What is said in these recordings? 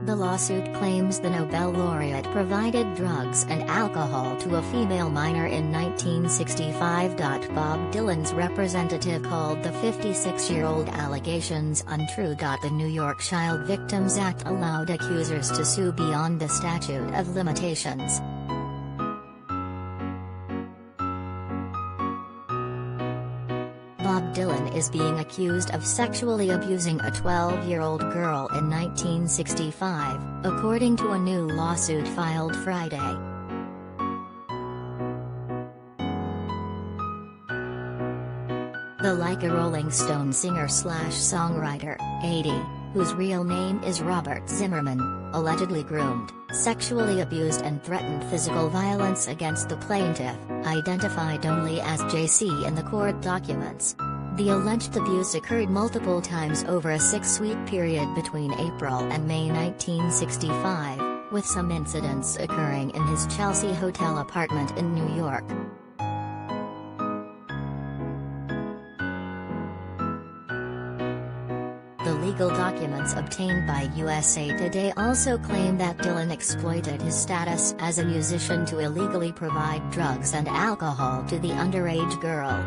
The lawsuit claims the Nobel laureate provided drugs and alcohol to a female minor in 1965. Bob Dylan's representative called the 56-year-old allegations untrue. The New York Child Victims Act allowed accusers to sue beyond the statute of limitations. Bob Dylan is being accused of sexually abusing a 12-year-old girl in 1965, according to a new lawsuit filed Friday. The Like a Rolling Stone singer-songwriter, 80, whose real name is Robert Zimmerman, allegedly groomed, sexually abused and threatened physical violence against the plaintiff, identified only as JC in the court documents. The alleged abuse occurred multiple times over a 6-week period between April and May 1965, with some incidents occurring in his Chelsea hotel apartment in New York. The legal documents obtained by USA Today also claim that Dylan exploited his status as a musician to illegally provide drugs and alcohol to the underage girl.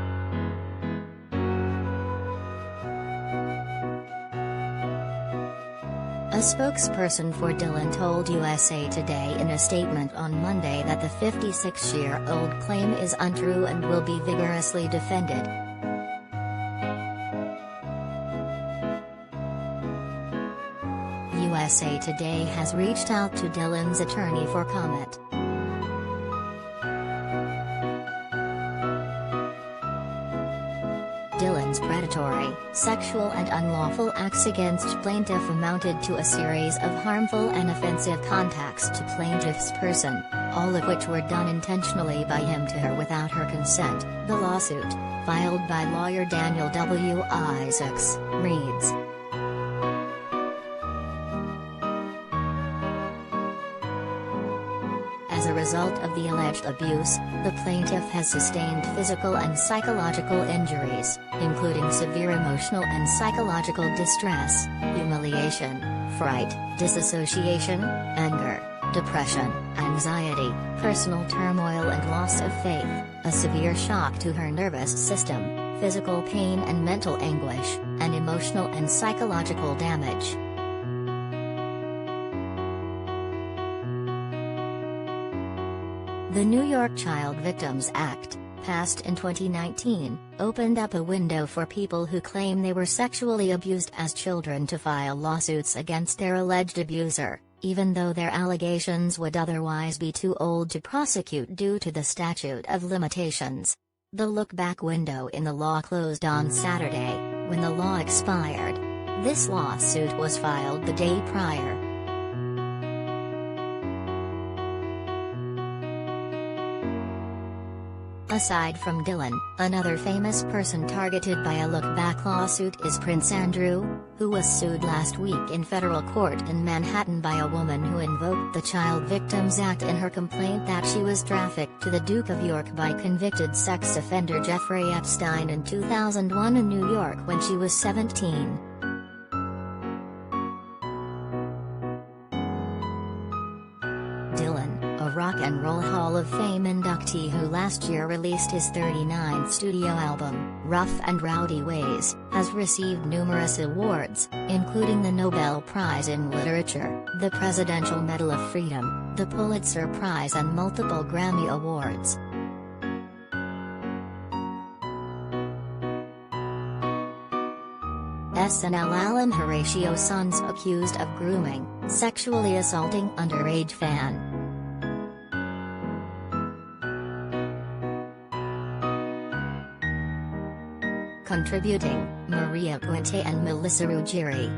A spokesperson for Dylan told USA Today in a statement on Monday that the 56-year-old claim is untrue and will be vigorously defended. USA Today has reached out to Dylan's attorney for comment. Dylan's predatory, sexual and unlawful acts against plaintiff amounted to a series of harmful and offensive contacts to plaintiff's person, all of which were done intentionally by him to her without her consent, the lawsuit, filed by lawyer Daniel W. Isaacs, reads. As a result of the alleged abuse, the plaintiff has sustained physical and psychological injuries, including severe emotional and psychological distress, humiliation, fright, disassociation, anger, depression, anxiety, personal turmoil and loss of faith, a severe shock to her nervous system, physical pain and mental anguish, and emotional and psychological damage. The New York Child Victims Act, passed in 2019, opened up a window for people who claim they were sexually abused as children to file lawsuits against their alleged abuser, even though their allegations would otherwise be too old to prosecute due to the statute of limitations. The look-back window in the law closed on Saturday, when the law expired. This lawsuit was filed the day prior. Aside from Dylan, another famous person targeted by a look-back lawsuit is Prince Andrew, who was sued last week in federal court in Manhattan by a woman who invoked the Child Victims Act in her complaint that she was trafficked to the Duke of York by convicted sex offender Jeffrey Epstein in 2001 in New York when she was 17. Dylan, a Rock and Roll Hall of Fame inductee who last year released his 39th studio album, Rough and Rowdy Ways, has received numerous awards, including the Nobel Prize in Literature, the Presidential Medal of Freedom, the Pulitzer Prize and multiple Grammy Awards. SNL alum Horatio Sanz accused of grooming, sexually assaulting underage fan. Contributing, Maria Puente and Melissa Ruggieri.